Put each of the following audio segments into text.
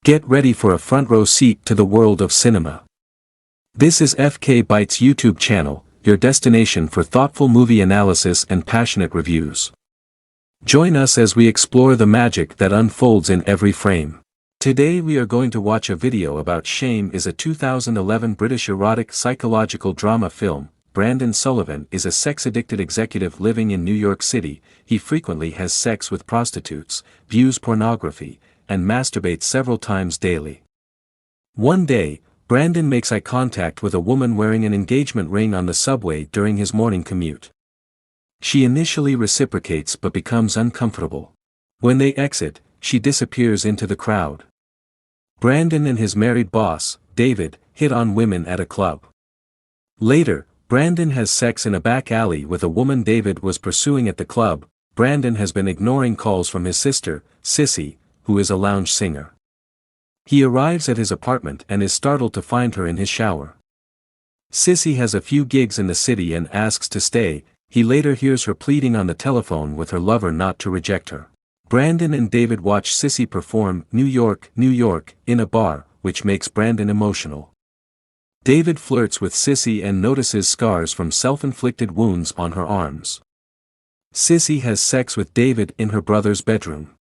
Get ready for a front row seat to the world of cinema. This is FK Bytes YouTube channel, your destination for thoughtful movie analysis and passionate reviews. Join us as we explore the magic that unfolds in every frame. Today we are going to watch a video about Shame is a 2011 British erotic psychological drama film. Brandon Sullivan is a sex-addicted executive living in New York City. He frequently has sex with prostitutes, views pornography, and masturbates several times daily. One day, Brandon makes eye contact with a woman wearing an engagement ring on the subway during his morning commute. She initially reciprocates but becomes uncomfortable. When they exit, she disappears into the crowd. Brandon and his married boss, David, hit on women at a club. Later, Brandon has sex in a back alley with a woman David was pursuing at the club. Brandon has been ignoring calls from his sister, Sissy, who is a lounge singer. He arrives at his apartment and is startled to find her in his shower. Sissy has a few gigs in the city and asks to stay. He later hears her pleading on the telephone with her lover not to reject her. Brandon and David watch Sissy perform New York, New York in a bar, which makes Brandon emotional. David flirts with Sissy and notices scars from self-inflicted wounds on her arms. Sissy has sex with David in her brother's bedroom.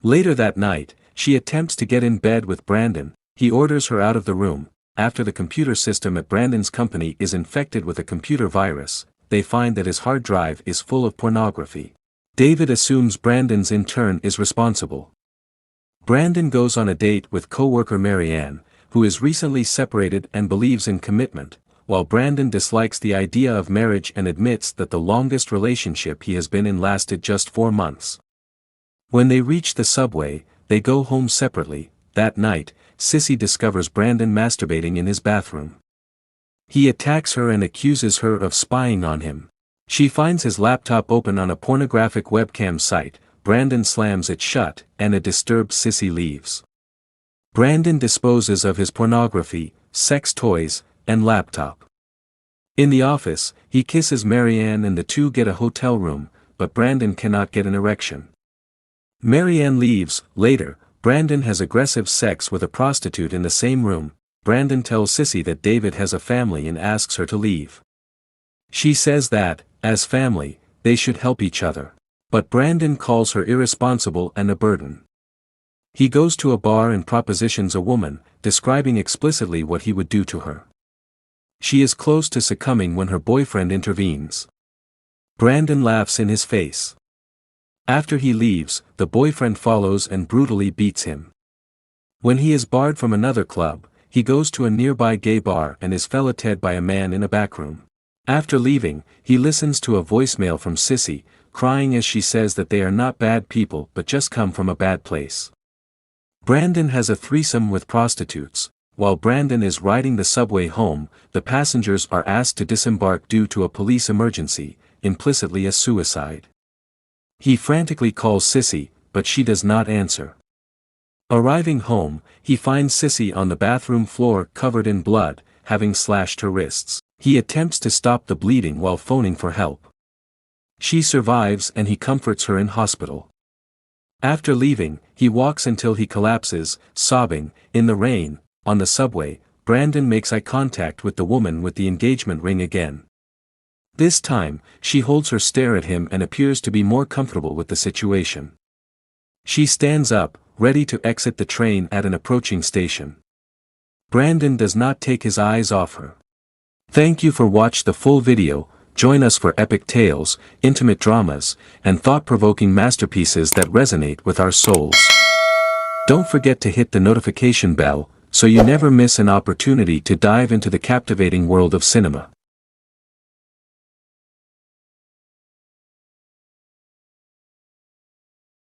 Later that night, she attempts to get in bed with Brandon. He orders her out of the room. After the computer system at Brandon's company is infected with a computer virus, they find that his hard drive is full of pornography. David assumes Brandon's intern is responsible. Brandon goes on a date with co-worker Marianne, who is recently separated and believes in commitment, while Brandon dislikes the idea of marriage and admits that the longest relationship he has been in lasted just 4 months. When they reach the subway, they go home separately. That night, Sissy discovers Brandon masturbating in his bathroom. He attacks her and accuses her of spying on him. She finds his laptop open on a pornographic webcam site. Brandon slams it shut, and a disturbed Sissy leaves. Brandon disposes of his pornography, sex toys, and laptop. In the office, he kisses Marianne and the two get a hotel room, but Brandon cannot get an erection. Marianne leaves. Later, Brandon has aggressive sex with a prostitute in the same room. Brandon tells Sissy that David has a family and asks her to leave. She says that, as family, they should help each other. But Brandon calls her irresponsible and a burden. He goes to a bar and propositions a woman, describing explicitly what he would do to her. She is close to succumbing when her boyfriend intervenes. Brandon laughs in his face. After he leaves, the boyfriend follows and brutally beats him. When he is barred from another club, he goes to a nearby gay bar and is filleted by a man in a backroom. After leaving, he listens to a voicemail from Sissy, crying as she says that they are not bad people but just come from a bad place. Brandon has a threesome with prostitutes. While Brandon is riding the subway home, the passengers are asked to disembark due to a police emergency, implicitly a suicide. He frantically calls Sissy, but she does not answer. Arriving home, he finds Sissy on the bathroom floor covered in blood, having slashed her wrists. He attempts to stop the bleeding while phoning for help. She survives and he comforts her in hospital. After leaving, he walks until he collapses, sobbing. In the rain, on the subway, Brandon makes eye contact with the woman with the engagement ring again. This time, she holds her stare at him and appears to be more comfortable with the situation. She stands up, ready to exit the train at an approaching station. Brandon does not take his eyes off her. Thank you for watching the full video. Join us for epic tales, intimate dramas, and thought-provoking masterpieces that resonate with our souls. Don't forget to hit the notification bell, so you never miss an opportunity to dive into the captivating world of cinema.